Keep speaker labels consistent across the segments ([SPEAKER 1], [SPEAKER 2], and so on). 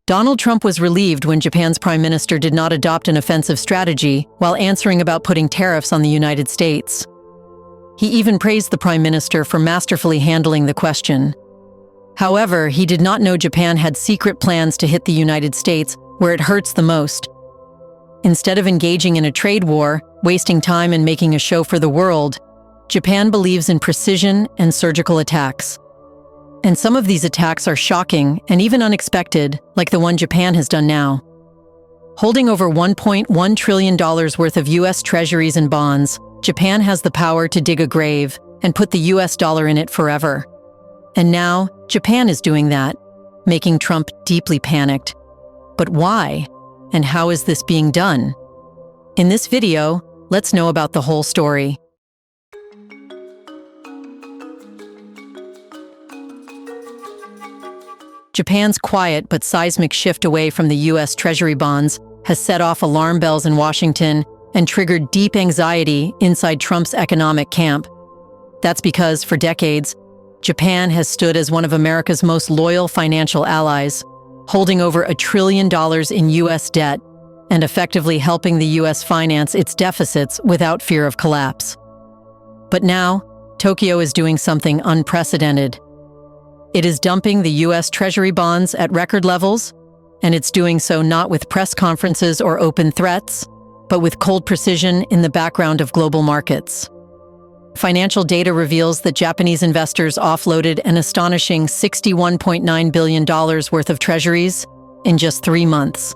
[SPEAKER 1] Donald Trump was relieved when Japan's prime minister did not adopt an offensive strategy while answering about putting tariffs on the United States. He even praised the prime minister for masterfully handling the question. However, he did not know Japan had secret plans to hit the United States where it hurts the most. Instead of engaging in a trade war, wasting time and making a show for the world, Japan believes in precision and surgical attacks. And some of these attacks are shocking and even unexpected, like the one Japan has done now. Holding over $1.1 trillion worth of U.S. treasuries and bonds, Japan has the power to dig a grave and put the U.S. dollar in it forever. And now, Japan is doing that, making Trump deeply panicked. But why? And how is this being done? In this video, let's know about the whole story. Japan's quiet but seismic shift away from the U.S. Treasury bonds has set off alarm bells in Washington and triggered deep anxiety inside Trump's economic camp. That's because, for decades, Japan has stood as one of America's most loyal financial allies, holding over $1 trillion in U.S. debt and effectively helping the U.S. finance its deficits without fear of collapse. But now, Tokyo is doing something unprecedented. It is dumping the U.S. Treasury bonds at record levels, and it's doing so not with press conferences or open threats, but with cold precision in the background of global markets. Financial data reveals that Japanese investors offloaded an astonishing $61.9 billion worth of treasuries in just 3 months.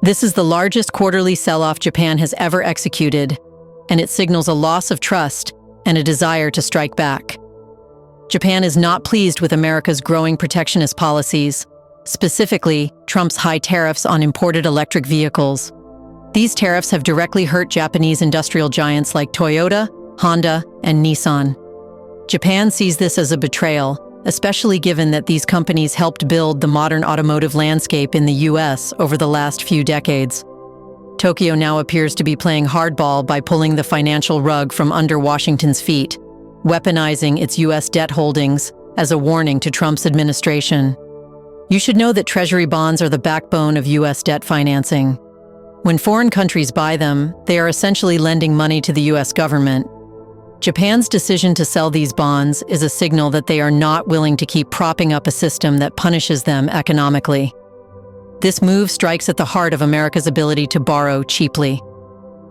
[SPEAKER 1] This is the largest quarterly sell-off Japan has ever executed, and it signals a loss of trust and a desire to strike back. Japan is not pleased with America's growing protectionist policies, specifically Trump's high tariffs on imported electric vehicles. These tariffs have directly hurt Japanese industrial giants like Toyota, Honda, and Nissan. Japan sees this as a betrayal, especially given that these companies helped build the modern automotive landscape in the U.S. over the last few decades. Tokyo now appears to be playing hardball by pulling the financial rug from under Washington's feet, weaponizing its U.S. debt holdings as a warning to Trump's administration. You should know that Treasury bonds are the backbone of U.S. debt financing. When foreign countries buy them, they are essentially lending money to the U.S. government. Japan's decision to sell these bonds is a signal that they are not willing to keep propping up a system that punishes them economically. This move strikes at the heart of America's ability to borrow cheaply.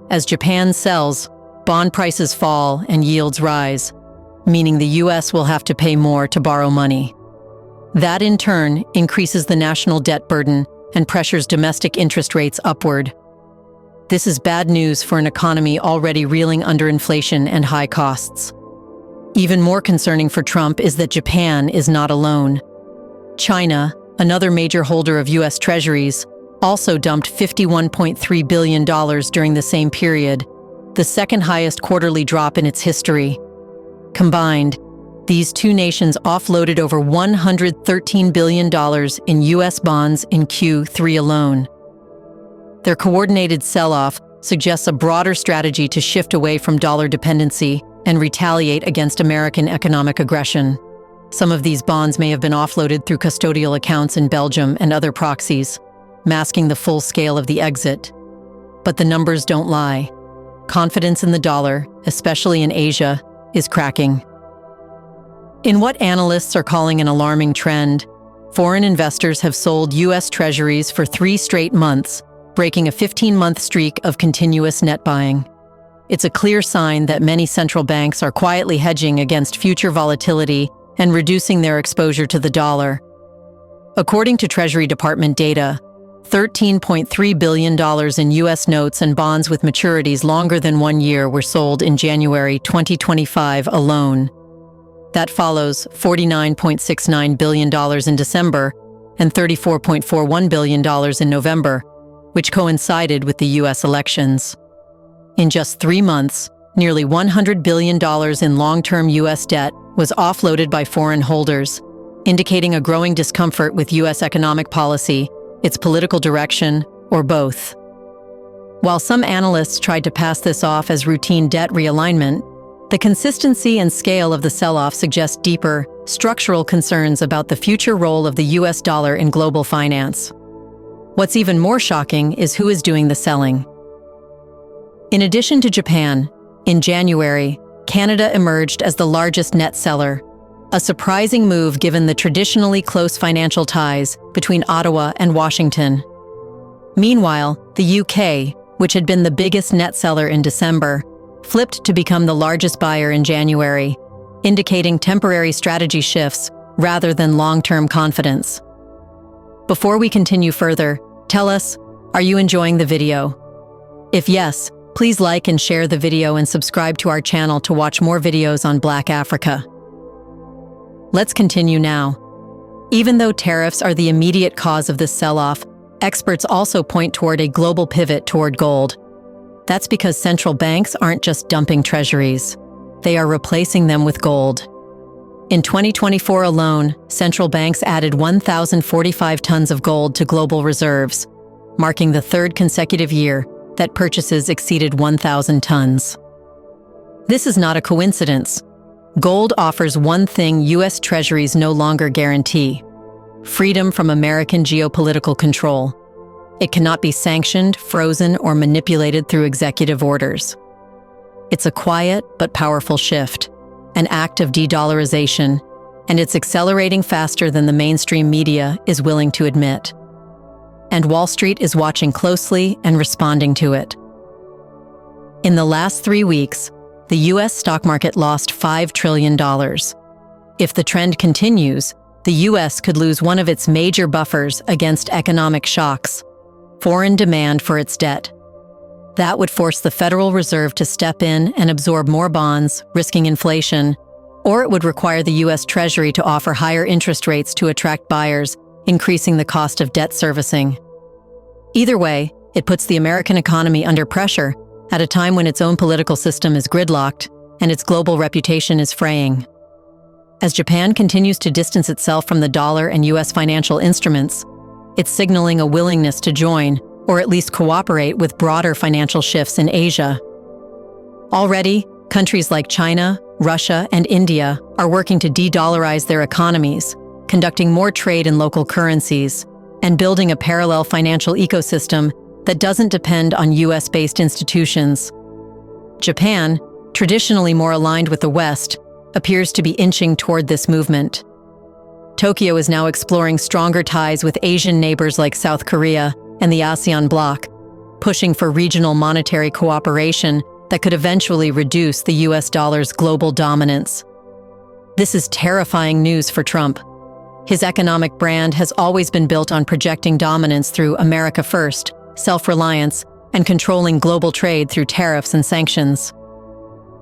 [SPEAKER 1] As Japan sells, bond prices fall and yields rise, meaning the U.S. will have to pay more to borrow money. That, in turn, increases the national debt burden and pressures domestic interest rates upward. This is bad news for an economy already reeling under inflation and high costs. Even more concerning for Trump is that Japan is not alone. China, another major holder of U.S. treasuries, also dumped $51.3 billion during the same period, the second highest quarterly drop in its history. Combined, these two nations offloaded over $113 billion in U.S. bonds in Q3 alone. Their coordinated sell-off suggests a broader strategy to shift away from dollar dependency and retaliate against American economic aggression. Some of these bonds may have been offloaded through custodial accounts in Belgium and other proxies, masking the full scale of the exit. But the numbers don't lie. Confidence in the dollar, especially in Asia, is cracking. In what analysts are calling an alarming trend, foreign investors have sold U.S. treasuries for 3 straight months, breaking a 15-month streak of continuous net buying. It's a clear sign that many central banks are quietly hedging against future volatility and reducing their exposure to the dollar. According to Treasury Department data, $13.3 billion in U.S. notes and bonds with maturities longer than 1 year were sold in January 2025 alone. That follows $49.69 billion in December and $34.41 billion in November, which coincided with the U.S. elections. In just 3 months, nearly $100 billion in long-term U.S. debt was offloaded by foreign holders, indicating a growing discomfort with U.S. economic policy, its political direction, or both. While some analysts tried to pass this off as routine debt realignment, the consistency and scale of the sell-off suggest deeper, structural concerns about the future role of the U.S. dollar in global finance. What's even more shocking is who is doing the selling. In addition to Japan, in January, Canada emerged as the largest net seller, a surprising move given the traditionally close financial ties between Ottawa and Washington. Meanwhile, the UK, which had been the biggest net seller in December, flipped to become the largest buyer in January, indicating temporary strategy shifts rather than long-term confidence. Before we continue further, tell us, are you enjoying the video? If yes, please like and share the video and subscribe to our channel to watch more videos on Black Africa. Let's continue now. Even though tariffs are the immediate cause of this sell-off, experts also point toward a global pivot toward gold. That's because central banks aren't just dumping treasuries. They are replacing them with gold. In 2024 alone, central banks added 1,045 tons of gold to global reserves, marking the third consecutive year that purchases exceeded 1,000 tons. This is not a coincidence. Gold offers one thing U.S. treasuries no longer guarantee: freedom from American geopolitical control. It cannot be sanctioned, frozen, or manipulated through executive orders. It's a quiet but powerful shift, an act of de-dollarization, and it's accelerating faster than the mainstream media is willing to admit. And Wall Street is watching closely and responding to it. In the last 3 weeks, the U.S. stock market lost $5 trillion. If the trend continues, the U.S. could lose one of its major buffers against economic shocks: foreign demand for its debt. That would force the Federal Reserve to step in and absorb more bonds, risking inflation, or it would require the U.S. Treasury to offer higher interest rates to attract buyers, increasing the cost of debt servicing. Either way, it puts the American economy under pressure at a time when its own political system is gridlocked and its global reputation is fraying. As Japan continues to distance itself from the dollar and U.S. financial instruments, it's signaling a willingness to join, or at least cooperate with broader financial shifts in Asia. Already, countries like China, Russia, and India are working to de-dollarize their economies, conducting more trade in local currencies, and building a parallel financial ecosystem that doesn't depend on U.S.-based institutions. Japan, traditionally more aligned with the West, appears to be inching toward this movement. Tokyo is now exploring stronger ties with Asian neighbors like South Korea and the ASEAN bloc, pushing for regional monetary cooperation that could eventually reduce the U.S. dollar's global dominance. This is terrifying news for Trump. His economic brand has always been built on projecting dominance through America First, self-reliance, and controlling global trade through tariffs and sanctions.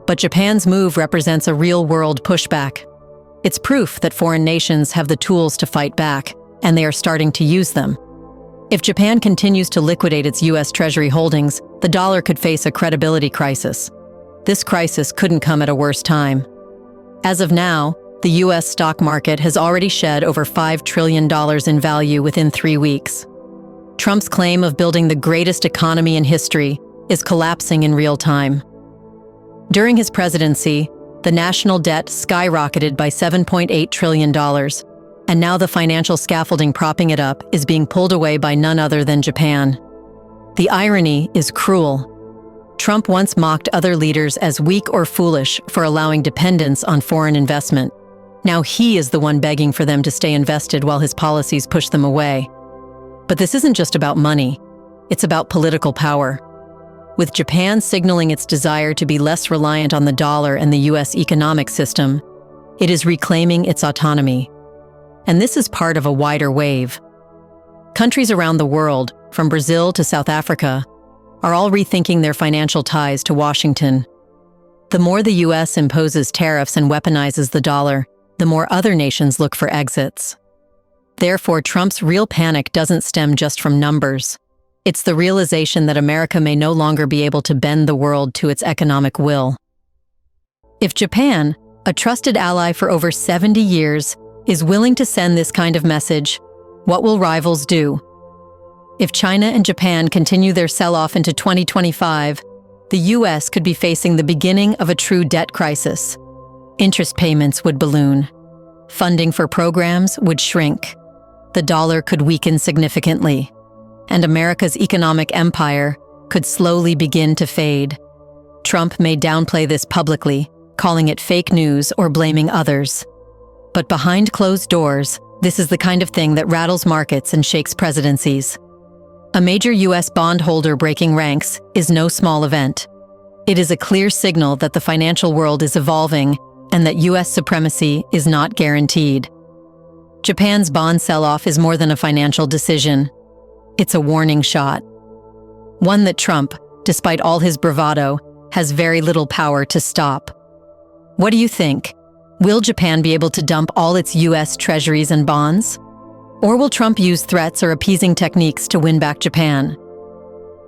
[SPEAKER 1] But Japan's move represents a real-world pushback. It's proof that foreign nations have the tools to fight back, and they are starting to use them. If Japan continues to liquidate its U.S. Treasury holdings, the dollar could face a credibility crisis. This crisis couldn't come at a worse time. As of now, the U.S. stock market has already shed over $5 trillion in value within 3 weeks. Trump's claim of building the greatest economy in history is collapsing in real time. During his presidency, the national debt skyrocketed by $7.8 trillion, and now the financial scaffolding propping it up is being pulled away by none other than Japan. The irony is cruel. Trump once mocked other leaders as weak or foolish for allowing dependence on foreign investment. Now he is the one begging for them to stay invested while his policies push them away. But this isn't just about money. It's about political power. With Japan signaling its desire to be less reliant on the dollar and the U.S. economic system, it is reclaiming its autonomy. And this is part of a wider wave. Countries around the world, from Brazil to South Africa, are all rethinking their financial ties to Washington. The more the U.S. imposes tariffs and weaponizes the dollar, the more other nations look for exits. Therefore, Trump's real panic doesn't stem just from numbers. It's the realization that America may no longer be able to bend the world to its economic will. If Japan, a trusted ally for over 70 years, is willing to send this kind of message, what will rivals do? If China and Japan continue their sell-off into 2025, the U.S. could be facing the beginning of a true debt crisis. Interest payments would balloon. Funding for programs would shrink. The dollar could weaken significantly. and America's economic empire could slowly begin to fade. Trump may downplay this publicly, calling it fake news or blaming others. But behind closed doors, this is the kind of thing that rattles markets and shakes presidencies. A major U.S. bondholder breaking ranks is no small event. It is a clear signal that the financial world is evolving and that U.S. supremacy is not guaranteed. Japan's bond sell-off is more than a financial decision. It's a warning shot. One that Trump, despite all his bravado, has very little power to stop. What do you think? Will Japan be able to dump all its U.S. treasuries and bonds? Or will Trump use threats or appeasing techniques to win back Japan?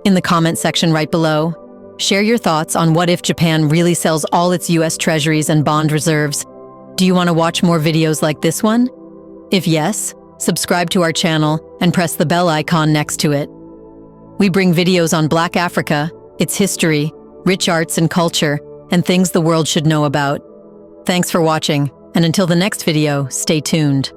[SPEAKER 1] In the comment section right below, share your thoughts on what if Japan really sells all its U.S. treasuries and bond reserves. Do you want to watch more videos like this one? If yes, subscribe to our channel and press the bell icon next to it. We bring videos on Black Africa, its history, rich arts and culture, and things the world should know about. Thanks for watching, and until the next video, stay tuned.